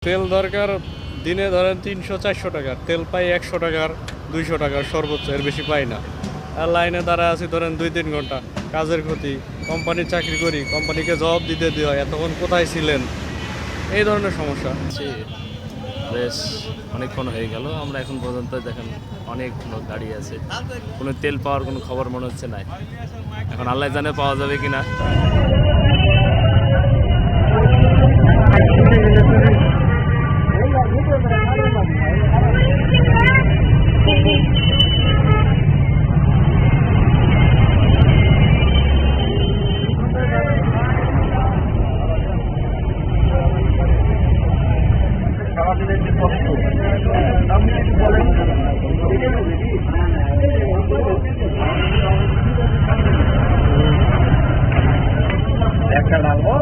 তেল দরকার দিনে ধরেন 300-400 টাকার তেল পাই 100 টাকার 200 টাকার সর্বোচ্চ, এর বেশি পাই না। আর লাইনে দাঁড়ায় আছি ধরেন 2-3 ঘন্টা, কাজের ক্ষতি, কোম্পানির চাকরি করি, কোম্পানিকে জবাব দিতে হয় এতক্ষণ কোথায় ছিলেন, এই ধরনের সমস্যা। বেশ অনেকক্ষণ হয়ে গেল, আমরা এখন পর্যন্ত দেখেন অনেক লোক দাঁড়িয়ে আছে, কোনো তেল পাওয়ার কোনো খবর মনে হচ্ছে না। এখন আল্লাহ জানে পাওয়া যাবে কিনা। একটা ডালবো